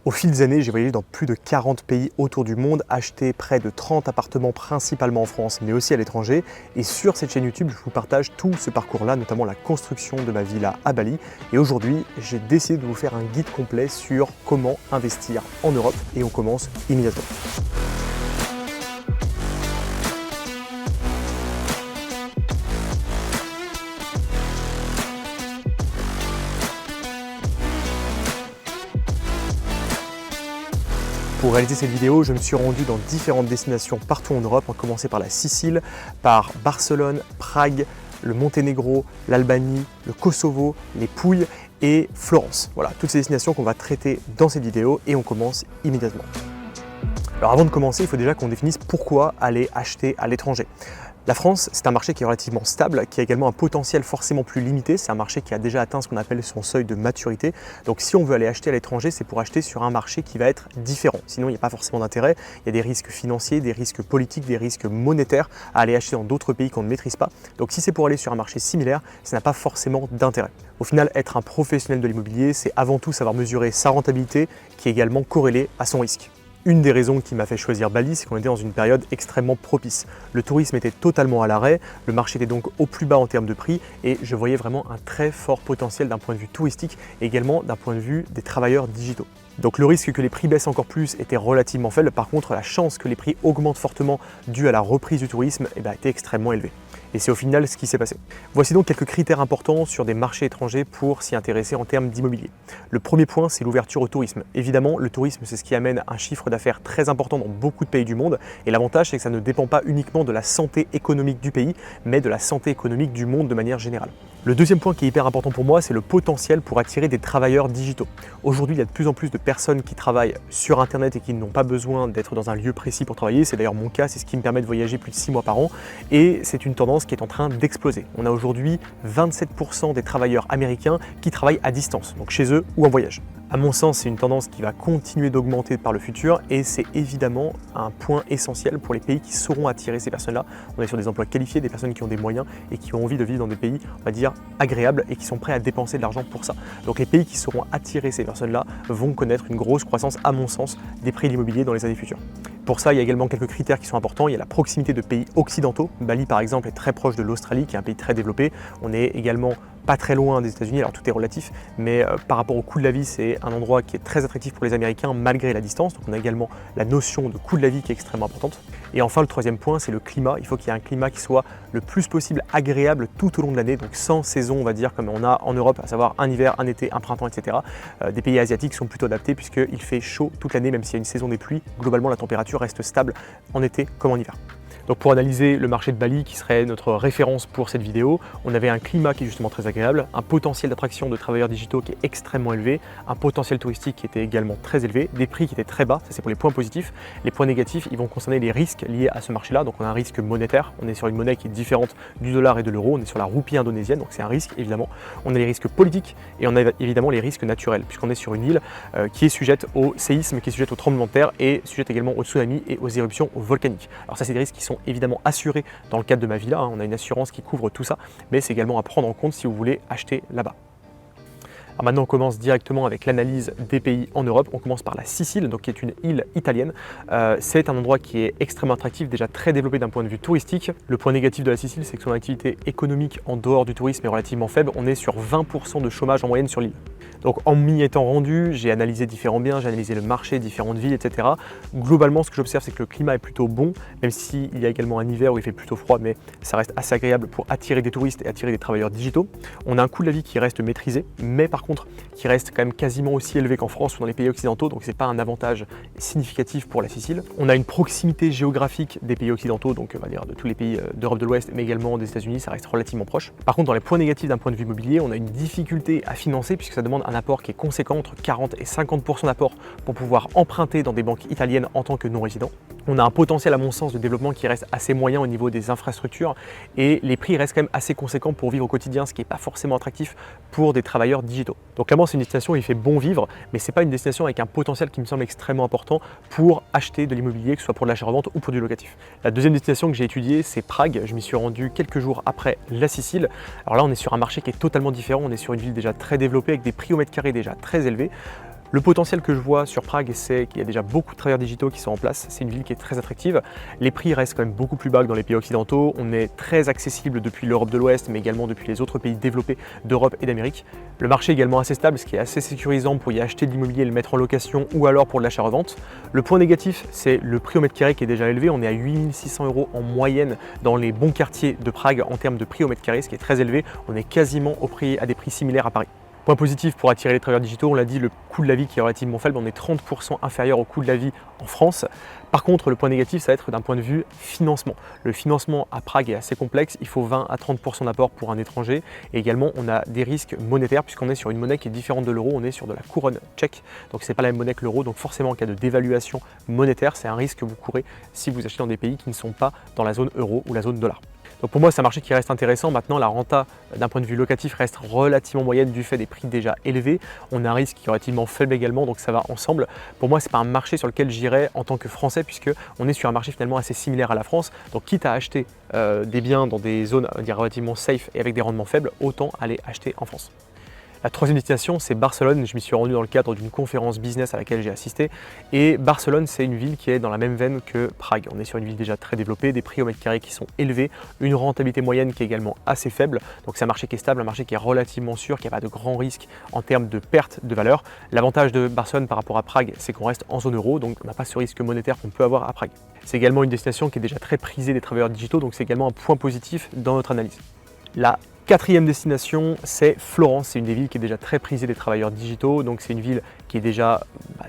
Au fil des années, j'ai voyagé dans plus de 40 pays autour du monde, acheté près de 30 appartements principalement en France, mais aussi à l'étranger. Et sur cette chaîne YouTube, je vous partage tout ce parcours-là, notamment la construction de ma villa à Bali. Et aujourd'hui, j'ai décidé de vous faire un guide complet sur comment investir en Europe. Et on commence immédiatement. Pour réaliser cette vidéo, je me suis rendu dans différentes destinations partout en Europe, en commençant par la Sicile, par Barcelone, Prague, le Monténégro, l'Albanie, le Kosovo, les Pouilles et Florence. Voilà, toutes ces destinations qu'on va traiter dans cette vidéo et on commence immédiatement. Alors avant de commencer, il faut déjà qu'on définisse pourquoi aller acheter à l'étranger. La France, c'est un marché qui est relativement stable, qui a également un potentiel forcément plus limité. C'est un marché qui a déjà atteint ce qu'on appelle son seuil de maturité. Donc si on veut aller acheter à l'étranger, c'est pour acheter sur un marché qui va être différent. Sinon, il n'y a pas forcément d'intérêt. Il y a des risques financiers, des risques politiques, des risques monétaires à aller acheter dans d'autres pays qu'on ne maîtrise pas. Donc si c'est pour aller sur un marché similaire, ça n'a pas forcément d'intérêt. Au final, être un professionnel de l'immobilier, c'est avant tout savoir mesurer sa rentabilité, qui est également corrélée à son risque. Une des raisons qui m'a fait choisir Bali, c'est qu'on était dans une période extrêmement propice. Le tourisme était totalement à l'arrêt, le marché était donc au plus bas en termes de prix et je voyais vraiment un très fort potentiel d'un point de vue touristique et également d'un point de vue des travailleurs digitaux. Donc le risque que les prix baissent encore plus était relativement faible, par contre la chance que les prix augmentent fortement dû à la reprise du tourisme était extrêmement élevée. Et c'est au final ce qui s'est passé. Voici donc quelques critères importants sur des marchés étrangers pour s'y intéresser en termes d'immobilier. Le premier point, c'est l'ouverture au tourisme. Évidemment, le tourisme, c'est ce qui amène un chiffre d'affaires très important dans beaucoup de pays du monde. Et l'avantage, c'est que ça ne dépend pas uniquement de la santé économique du pays, mais de la santé économique du monde de manière générale. Le deuxième point qui est hyper important pour moi, c'est le potentiel pour attirer des travailleurs digitaux. Aujourd'hui, il y a de plus en plus de personnes qui travaillent sur Internet et qui n'ont pas besoin d'être dans un lieu précis pour travailler. C'est d'ailleurs mon cas, c'est ce qui me permet de voyager plus de 6 mois par an. Et c'est une tendance qui est en train d'exploser. On a aujourd'hui 27% des travailleurs américains qui travaillent à distance, donc chez eux ou en voyage. À mon sens, c'est une tendance qui va continuer d'augmenter par le futur et c'est évidemment un point essentiel pour les pays qui sauront attirer ces personnes-là. On est sur des emplois qualifiés, des personnes qui ont des moyens et qui ont envie de vivre dans des pays, on va dire, agréables et qui sont prêts à dépenser de l'argent pour ça. Donc les pays qui sauront attirer ces personnes-là vont connaître une grosse croissance, à mon sens, des prix de l'immobilier dans les années futures. Pour ça, il y a également quelques critères qui sont importants. Il y a la proximité de pays occidentaux. Bali, par exemple, est très proche de l'Australie, qui est un pays très développé. On est également pas très loin des États-Unis, alors tout est relatif, mais par rapport au coût de la vie, c'est un endroit qui est très attractif pour les Américains malgré la distance. Donc on a également la notion de coût de la vie qui est extrêmement importante. Et enfin, le troisième point, c'est le climat. Il faut qu'il y ait un climat qui soit le plus possible agréable tout au long de l'année, donc sans saison, on va dire, comme on a en Europe, à savoir un hiver, un été, un printemps, etc. Des pays asiatiques sont plutôt adaptés puisqu'il fait chaud toute l'année, même s'il y a une saison des pluies. Globalement, la température reste stable en été comme en hiver. Donc pour analyser le marché de Bali, qui serait notre référence pour cette vidéo, on avait un climat qui est justement très agréable, un potentiel d'attraction de travailleurs digitaux qui est extrêmement élevé, un potentiel touristique qui était également très élevé, des prix qui étaient très bas, ça c'est pour les points positifs. Les points négatifs, ils vont concerner les risques liés à ce marché-là, donc on a un risque monétaire, on est sur une monnaie qui est différente du dollar et de l'euro, on est sur la roupie indonésienne, donc c'est un risque évidemment. On a les risques politiques et on a évidemment les risques naturels, puisqu'on est sur une île qui est sujette au séisme, qui est sujette au tremblement de terre et sujette également au tsunami et aux éruptions volcaniques. Alors ça c'est des risques qui sont évidemment assurés dans le cadre de ma villa, on a une assurance qui couvre tout ça, mais c'est également à prendre en compte si vous voulez acheter là-bas. Alors maintenant on commence directement avec l'analyse des pays en Europe. On commence par la Sicile, donc qui est une île italienne. C'est un endroit qui est extrêmement attractif, déjà très développé d'un point de vue touristique. Le point négatif de la Sicile, c'est que son activité économique en dehors du tourisme est relativement faible. On est sur 20% de chômage en moyenne sur l'île. Donc en m'y étant rendu, j'ai analysé différents biens, j'ai analysé le marché, différentes villes, etc. Globalement, ce que j'observe, c'est que le climat est plutôt bon, même s'il y a également un hiver où il fait plutôt froid, mais ça reste assez agréable pour attirer des touristes et attirer des travailleurs digitaux. On a un coût de la vie qui reste maîtrisé, mais par contre, qui reste quand même quasiment aussi élevé qu'en France ou dans les pays occidentaux, donc c'est pas un avantage significatif pour la Sicile. On a une proximité géographique des pays occidentaux, donc on va dire de tous les pays d'Europe de l'Ouest, mais également des États-Unis, ça reste relativement proche. Par contre, dans les points négatifs d'un point de vue immobilier, on a une difficulté à financer puisque ça demande un apport qui est conséquent, entre 40 et 50% d'apport pour pouvoir emprunter dans des banques italiennes en tant que non-résident. On a un potentiel à mon sens de développement qui reste assez moyen au niveau des infrastructures et les prix restent quand même assez conséquents pour vivre au quotidien, ce qui n'est pas forcément attractif pour des travailleurs digitaux. Donc clairement c'est une destination où il fait bon vivre, mais ce n'est pas une destination avec un potentiel qui me semble extrêmement important pour acheter de l'immobilier, que ce soit pour de l'achat-revente ou pour du locatif. La deuxième destination que j'ai étudiée, c'est Prague. Je m'y suis rendu quelques jours après la Sicile. Alors là on est sur un marché qui est totalement différent, on est sur une ville déjà très développée avec des prix au mètre carré déjà très élevés. Le potentiel que je vois sur Prague, c'est qu'il y a déjà beaucoup de travailleurs digitaux qui sont en place. C'est une ville qui est très attractive. Les prix restent quand même beaucoup plus bas que dans les pays occidentaux. On est très accessible depuis l'Europe de l'Ouest, mais également depuis les autres pays développés d'Europe et d'Amérique. Le marché est également assez stable, ce qui est assez sécurisant pour y acheter de l'immobilier et le mettre en location ou alors pour de l'achat-revente. Le point négatif, c'est le prix au mètre carré qui est déjà élevé. On est à 8 600 € en moyenne dans les bons quartiers de Prague en termes de prix au mètre carré, ce qui est très élevé. On est quasiment à des prix similaires à Paris. Point positif pour attirer les travailleurs digitaux, on l'a dit, le coût de la vie qui est relativement faible, on est 30% inférieur au coût de la vie en France. Par contre, le point négatif, ça va être d'un point de vue financement. Le financement à Prague est assez complexe, il faut 20 à 30% d'apport pour un étranger. Et également, on a des risques monétaires puisqu'on est sur une monnaie qui est différente de l'euro, on est sur de la couronne tchèque. Donc c'est pas la même monnaie que l'euro, donc forcément en cas de dévaluation monétaire, c'est un risque que vous courez si vous achetez dans des pays qui ne sont pas dans la zone euro ou la zone dollar. Donc pour moi, c'est un marché qui reste intéressant. Maintenant, la renta d'un point de vue locatif reste relativement moyenne du fait des prix déjà élevés. On a un risque qui est relativement faible également, donc ça va ensemble. Pour moi, ce n'est pas un marché sur lequel j'irai en tant que Français, puisqu'on est sur un marché finalement assez similaire à la France. Donc quitte à acheter des biens dans des zones relativement safe et avec des rendements faibles, autant aller acheter en France. La troisième destination, c'est Barcelone. Je m'y suis rendu dans le cadre d'une conférence business à laquelle j'ai assisté. Et Barcelone, c'est une ville qui est dans la même veine que Prague. On est sur une ville déjà très développée, des prix au mètre carré qui sont élevés, une rentabilité moyenne qui est également assez faible. Donc c'est un marché qui est stable, un marché qui est relativement sûr, qui n'a pas de grands risques en termes de perte de valeur. L'avantage de Barcelone par rapport à Prague, c'est qu'on reste en zone euro, donc on n'a pas ce risque monétaire qu'on peut avoir à Prague. C'est également une destination qui est déjà très prisée des travailleurs digitaux, donc c'est également un point positif dans notre analyse. La quatrième destination, c'est Florence. C'est une des villes qui est déjà très prisée des travailleurs digitaux. Donc c'est une ville qui est déjà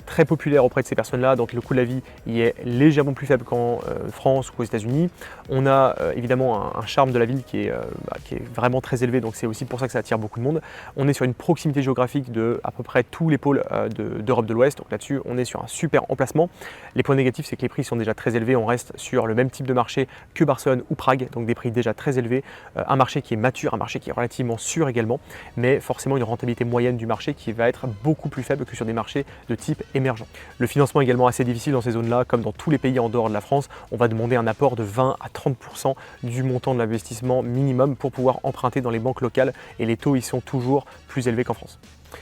très populaire auprès de ces personnes-là. Donc le coût de la vie y est légèrement plus faible qu'en France ou aux États-Unis. On a évidemment un charme de la ville qui est vraiment très élevé. Donc c'est aussi pour ça que ça attire beaucoup de monde. On est sur une proximité géographique de à peu près tous les pôles d'Europe de l'Ouest. Donc là-dessus, on est sur un super emplacement. Les points négatifs, c'est que les prix sont déjà très élevés. On reste sur le même type de marché que Barcelone ou Prague. Donc des prix déjà très élevés. Un marché qui est mature, un marché qui est relativement sûr également, mais forcément une rentabilité moyenne du marché qui va être beaucoup plus faible que sur des marchés de type émergent. Le financement est également assez difficile dans ces zones-là, comme dans tous les pays en dehors de la France. On va demander un apport de 20 à 30% du montant de l'investissement minimum pour pouvoir emprunter dans les banques locales et les taux y sont toujours plus élevés qu'en France.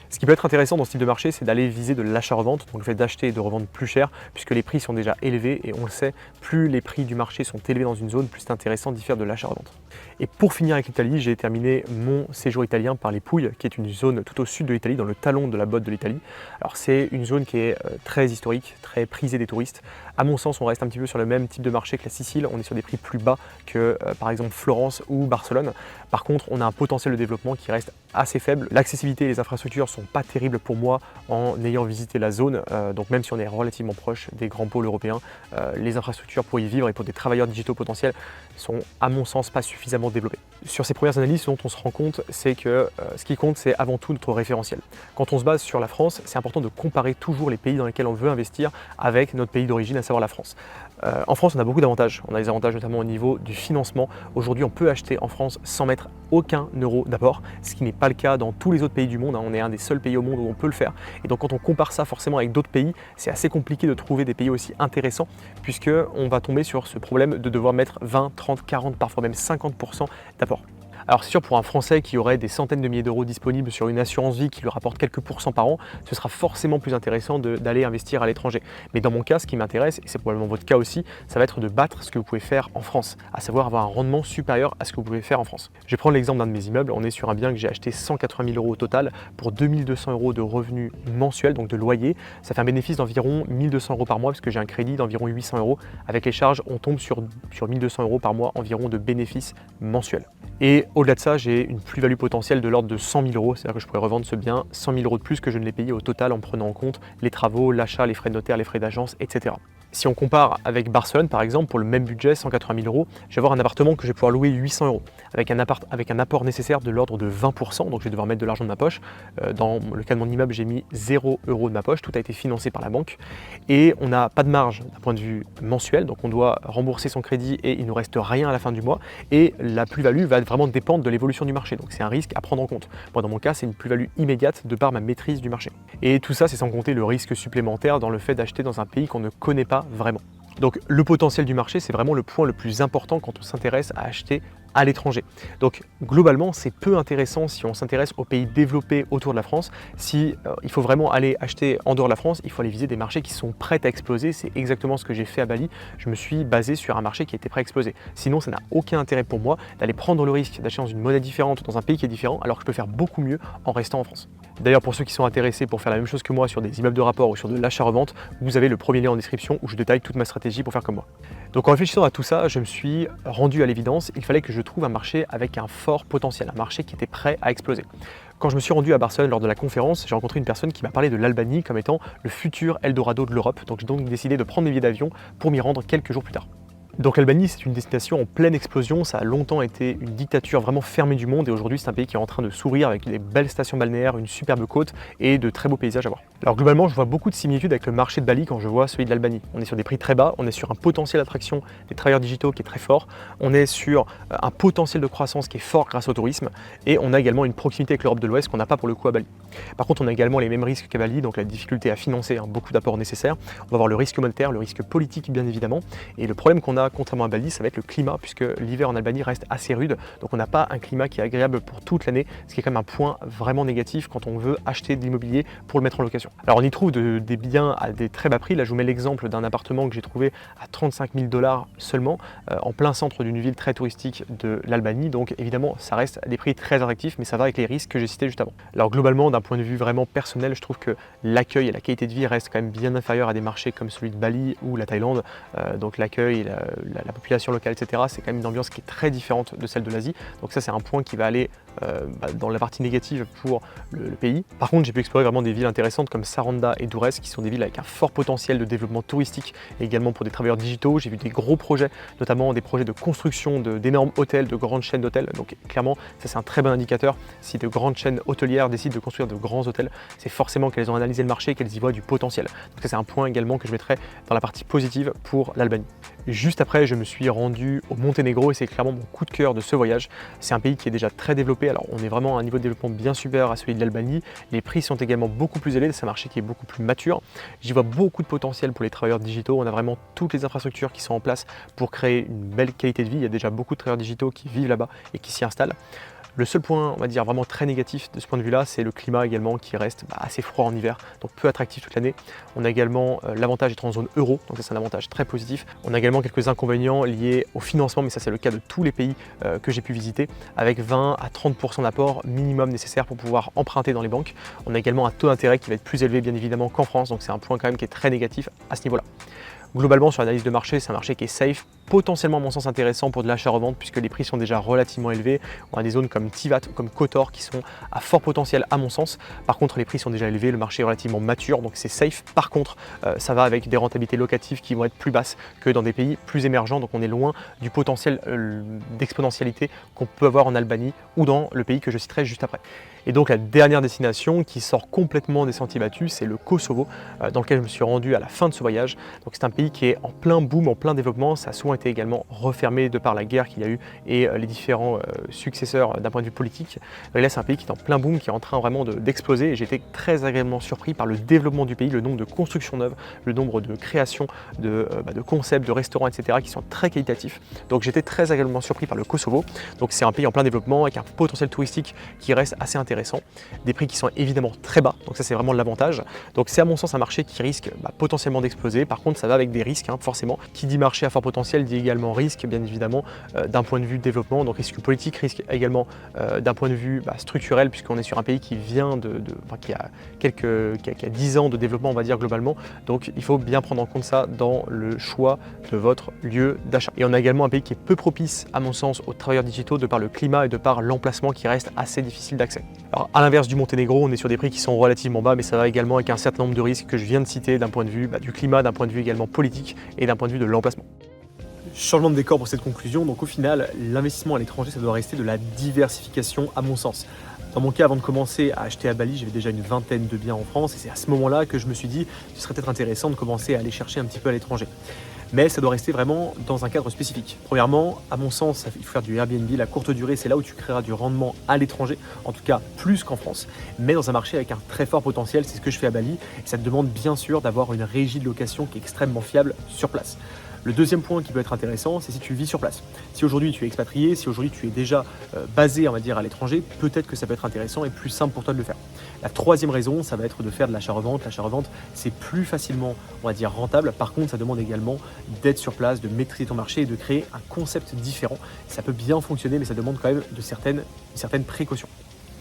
Ce qui peut être intéressant dans ce type de marché, c'est d'aller viser de l'achat-revente, donc le fait d'acheter et de revendre plus cher, puisque les prix sont déjà élevés et on le sait, plus les prix du marché sont élevés dans une zone, plus c'est intéressant d'y faire de l'achat-revente. Et pour finir avec l'Italie, j'ai terminé mon séjour italien par les Pouilles, qui est une zone tout au sud de l'Italie, dans le talon de la botte de l'Italie. Alors c'est une zone qui est très historique, très prisée des touristes. À mon sens, on reste un petit peu sur le même type de marché que la Sicile, on est sur des prix plus bas que par exemple Florence ou Barcelone. Par contre, on a un potentiel de développement qui reste assez faible. L'accessibilité et les infrastructures sont pas terribles pour moi en ayant visité la zone, donc même si on est relativement proche des grands pôles européens, les infrastructures pour y vivre et pour des travailleurs digitaux potentiels sont à mon sens pas suffisamment développées. Sur ces premières analyses, ce dont on se rend compte, c'est que ce qui compte, c'est avant tout notre référentiel. Quand on se base sur la France, c'est important de comparer toujours les pays dans lesquels on veut investir avec notre pays d'origine, à savoir la France. En France, on a beaucoup d'avantages. On a des avantages notamment au niveau du financement. Aujourd'hui, on peut acheter en France sans mettre aucun euro d'apport, ce qui n'est pas le cas dans tous les autres pays du monde. On est un des seuls pays au monde où on peut le faire. Et donc, quand on compare ça forcément avec d'autres pays, c'est assez compliqué de trouver des pays aussi intéressants, puisqu'on va tomber sur ce problème de devoir mettre 20, 30, 40, parfois même 50% d'apport. Alors c'est sûr, pour un Français qui aurait des centaines de milliers d'euros disponibles sur une assurance vie qui lui rapporte quelques pourcents par an, ce sera forcément plus intéressant d'aller investir à l'étranger. Mais dans mon cas, ce qui m'intéresse, et c'est probablement votre cas aussi, ça va être de battre ce que vous pouvez faire en France, à savoir avoir un rendement supérieur à ce que vous pouvez faire en France. Je vais prendre l'exemple d'un de mes immeubles. On est sur un bien que j'ai acheté 180 000 € au total pour 2 200 € de revenus mensuels, donc de loyer. Ça fait un bénéfice d'environ 1 200 € par mois parce que j'ai un crédit d'environ 800 €. Avec les charges, on tombe sur 1 200 € par mois environ de bénéfices mensuels. Et au-delà de ça, j'ai une plus-value potentielle de l'ordre de 100 000 €, c'est-à-dire que je pourrais revendre ce bien 100 000 € de plus que je ne l'ai payé au total en prenant en compte les travaux, l'achat, les frais de notaire, les frais d'agence, etc. Si on compare avec Barcelone par exemple, pour le même budget, 180 000 €, je vais avoir un appartement que je vais pouvoir louer 800 €, avec un apport nécessaire de l'ordre de 20%, donc je vais devoir mettre de l'argent de ma poche. Dans le cas de mon immeuble, j'ai mis 0 € de ma poche, tout a été financé par la banque, et on n'a pas de marge d'un point de vue mensuel, donc on doit rembourser son crédit et il ne nous reste rien à la fin du mois, et la plus-value va vraiment dépendre de l'évolution du marché, donc c'est un risque à prendre en compte. Moi dans mon cas, c'est une plus-value immédiate de par ma maîtrise du marché. Et tout ça, c'est sans compter le risque supplémentaire dans le fait d'acheter dans un pays qu'on ne connaît pas vraiment. Donc le potentiel du marché, c'est vraiment le point le plus important quand on s'intéresse à acheter à l'étranger. Donc globalement, c'est peu intéressant si on s'intéresse aux pays développés autour de la France. Si il faut vraiment aller acheter en dehors de la France, il faut aller viser des marchés qui sont prêts à exploser. C'est exactement ce que j'ai fait à Bali. Je me suis basé sur un marché qui était prêt à exploser. Sinon, ça n'a aucun intérêt pour moi d'aller prendre le risque d'acheter dans une monnaie différente, dans un pays qui est différent, alors que je peux faire beaucoup mieux en restant en France. D'ailleurs, pour ceux qui sont intéressés pour faire la même chose que moi sur des immeubles de rapport ou sur de l'achat-revente, vous avez le premier lien en description où je détaille toute ma stratégie pour faire comme moi. Donc en réfléchissant à tout ça, je me suis rendu à l'évidence, il fallait que je trouve un marché avec un fort potentiel, un marché qui était prêt à exploser. Quand je me suis rendu à Barcelone lors de la conférence, j'ai rencontré une personne qui m'a parlé de l'Albanie comme étant le futur Eldorado de l'Europe. Donc j'ai donc décidé de prendre mes billets d'avion pour m'y rendre quelques jours plus tard. Donc l'Albanie, c'est une destination en pleine explosion, ça a longtemps été une dictature vraiment fermée du monde et aujourd'hui c'est un pays qui est en train de s'ouvrir avec des belles stations balnéaires, une superbe côte et de très beaux paysages à voir. Alors globalement, je vois beaucoup de similitudes avec le marché de Bali quand je vois celui de l'Albanie. On est sur des prix très bas, on est sur un potentiel d'attraction des travailleurs digitaux qui est très fort, on est sur un potentiel de croissance qui est fort grâce au tourisme et on a également une proximité avec l'Europe de l'Ouest qu'on n'a pas pour le coup à Bali. Par contre, on a également les mêmes risques qu'à Bali, donc la difficulté à financer, beaucoup d'apports nécessaires. On va avoir le risque monétaire, le risque politique bien évidemment et le problème qu'on a contrairement à Bali, ça va être le climat puisque l'hiver en Albanie reste assez rude, donc on n'a pas un climat qui est agréable pour toute l'année, ce qui est quand même un point vraiment négatif quand on veut acheter de l'immobilier pour le mettre en location. Alors on y trouve des biens à des très bas prix, là je vous mets l'exemple d'un appartement que j'ai trouvé à 35 000 $ seulement, en plein centre d'une ville très touristique de l'Albanie, donc évidemment ça reste à des prix très attractifs, mais ça va avec les risques que j'ai cités juste avant. Alors globalement, d'un point de vue vraiment personnel, je trouve que l'accueil et la qualité de vie restent quand même bien inférieurs à des marchés comme celui de Bali ou la Thaïlande, donc l'accueil, la population locale, etc. C'est quand même une ambiance qui est très différente de celle de l'Asie. Donc ça, c'est un point qui va aller dans la partie négative pour le pays. Par contre, j'ai pu explorer vraiment des villes intéressantes comme Saranda et Durrës, qui sont des villes avec un fort potentiel de développement touristique et également pour des travailleurs digitaux. J'ai vu des gros projets, notamment des projets de construction d'énormes hôtels, de grandes chaînes d'hôtels. Donc clairement, ça c'est un très bon indicateur. Si de grandes chaînes hôtelières décident de construire de grands hôtels, c'est forcément qu'elles ont analysé le marché et qu'elles y voient du potentiel. Donc ça c'est un point également que je mettrai dans la partie positive pour l'Albanie. Juste après, je me suis rendu au Monténégro et c'est clairement mon coup de cœur de ce voyage. C'est un pays qui est déjà très développé, alors on est vraiment à un niveau de développement bien supérieur à celui de l'Albanie. Les prix sont également beaucoup plus élevés, c'est un marché qui est beaucoup plus mature. J'y vois beaucoup de potentiel pour les travailleurs digitaux, on a vraiment toutes les infrastructures qui sont en place pour créer une belle qualité de vie. Il y a déjà beaucoup de travailleurs digitaux qui vivent là-bas et qui s'y installent. Le seul point, on va dire, vraiment très négatif de ce point de vue-là, c'est le climat également qui reste assez froid en hiver, donc peu attractif toute l'année. On a également l'avantage d'être en zone euro, donc ça c'est un avantage très positif. On a également quelques inconvénients liés au financement, mais ça c'est le cas de tous les pays que j'ai pu visiter, avec 20 à 30% d'apport minimum nécessaire pour pouvoir emprunter dans les banques. On a également un taux d'intérêt qui va être plus élevé bien évidemment qu'en France, donc c'est un point quand même qui est très négatif à ce niveau-là. Globalement, sur l'analyse de marché, c'est un marché qui est safe, potentiellement à mon sens intéressant pour de l'achat-revente puisque les prix sont déjà relativement élevés. On a des zones comme Tivat, comme Kotor qui sont à fort potentiel à mon sens. Par contre, les prix sont déjà élevés, le marché est relativement mature, donc c'est safe. Par contre, ça va avec des rentabilités locatives qui vont être plus basses que dans des pays plus émergents, donc on est loin du potentiel d'exponentialité qu'on peut avoir en Albanie ou dans le pays que je citerai juste après. Et donc la dernière destination qui sort complètement des sentiers battus, c'est le Kosovo, dans lequel je me suis rendu à la fin de ce voyage. Donc c'est un pays qui est en plein boom, en plein développement. Ça a souvent été également refermé de par la guerre qu'il y a eu et les différents successeurs d'un point de vue politique. Et là c'est un pays qui est en plein boom, qui est en train vraiment d'exploser et j'ai été très agréablement surpris par le développement du pays, le nombre de constructions neuves, le nombre de créations, de concepts, de restaurants, etc. qui sont très qualitatifs. Donc j'étais très agréablement surpris par le Kosovo. Donc c'est un pays en plein développement avec un potentiel touristique qui reste assez intéressant. Des prix qui sont évidemment très bas, donc ça c'est vraiment l'avantage. Donc c'est à mon sens un marché qui risque potentiellement d'exploser. Par contre ça va avec des risques, forcément. Qui dit marché à fort potentiel dit également risque, bien évidemment, d'un point de vue développement, donc risque politique, risque également d'un point de vue structurel, puisqu'on est sur un pays qui vient qui a 10 ans de développement, on va dire globalement. Donc il faut bien prendre en compte ça dans le choix de votre lieu d'achat. Et on a également un pays qui est peu propice, à mon sens, aux travailleurs digitaux de par le climat et de par l'emplacement qui reste assez difficile d'accès. Alors à l'inverse du Monténégro, on est sur des prix qui sont relativement bas, mais ça va également avec un certain nombre de risques que je viens de citer d'un point de vue du climat, d'un point de vue également politique et d'un point de vue de l'emplacement. Changement de décor pour cette conclusion, donc au final, l'investissement à l'étranger, ça doit rester de la diversification à mon sens. Dans mon cas, avant de commencer à acheter à Bali, j'avais déjà une vingtaine de biens en France et c'est à ce moment-là que je me suis dit ce serait peut-être intéressant de commencer à aller chercher un petit peu à l'étranger. Mais ça doit rester vraiment dans un cadre spécifique. Premièrement, à mon sens, il faut faire du Airbnb, la courte durée, c'est là où tu créeras du rendement à l'étranger, en tout cas plus qu'en France, mais dans un marché avec un très fort potentiel, c'est ce que je fais à Bali, et ça te demande bien sûr d'avoir une régie de location qui est extrêmement fiable sur place. Le deuxième point qui peut être intéressant, c'est si tu vis sur place. Si aujourd'hui tu es expatrié, si aujourd'hui tu es déjà basé, on va dire, à l'étranger, peut-être que ça peut être intéressant et plus simple pour toi de le faire. La troisième raison, ça va être de faire de l'achat-revente. L'achat-revente, c'est plus facilement, on va dire, rentable. Par contre, ça demande également d'être sur place, de maîtriser ton marché et de créer un concept différent. Ça peut bien fonctionner, mais ça demande quand même une certaine précaution.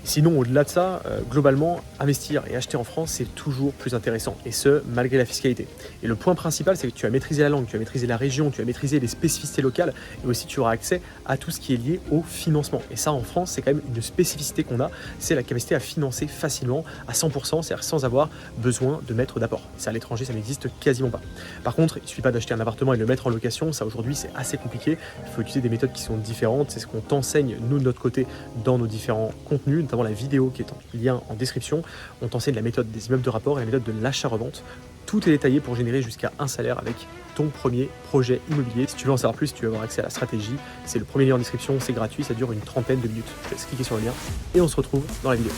Sinon, au-delà de ça, globalement, investir et acheter en France, c'est toujours plus intéressant, et ce, malgré la fiscalité. Et le point principal, c'est que tu as maîtrisé la langue, tu as maîtrisé la région, tu as maîtrisé les spécificités locales, et aussi tu auras accès à tout ce qui est lié au financement. Et ça, en France, c'est quand même une spécificité qu'on a, c'est la capacité à financer facilement, à 100%, c'est-à-dire sans avoir besoin de mettre d'apport. Ça, à l'étranger, ça n'existe quasiment pas. Par contre, il ne suffit pas d'acheter un appartement et de le mettre en location, ça aujourd'hui, c'est assez compliqué. Il faut utiliser des méthodes qui sont différentes, c'est ce qu'on t'enseigne, nous, de notre côté, dans nos différents contenus, notamment la vidéo qui est en lien en description. On t'enseigne la méthode des immeubles de rapport et la méthode de l'achat-revente. Tout est détaillé pour générer jusqu'à un salaire avec ton premier projet immobilier. Si tu veux en savoir plus, si tu veux avoir accès à la stratégie, c'est le premier lien en description, c'est gratuit, ça dure une trentaine de minutes. Je te laisse cliquer sur le lien et on se retrouve dans la vidéo.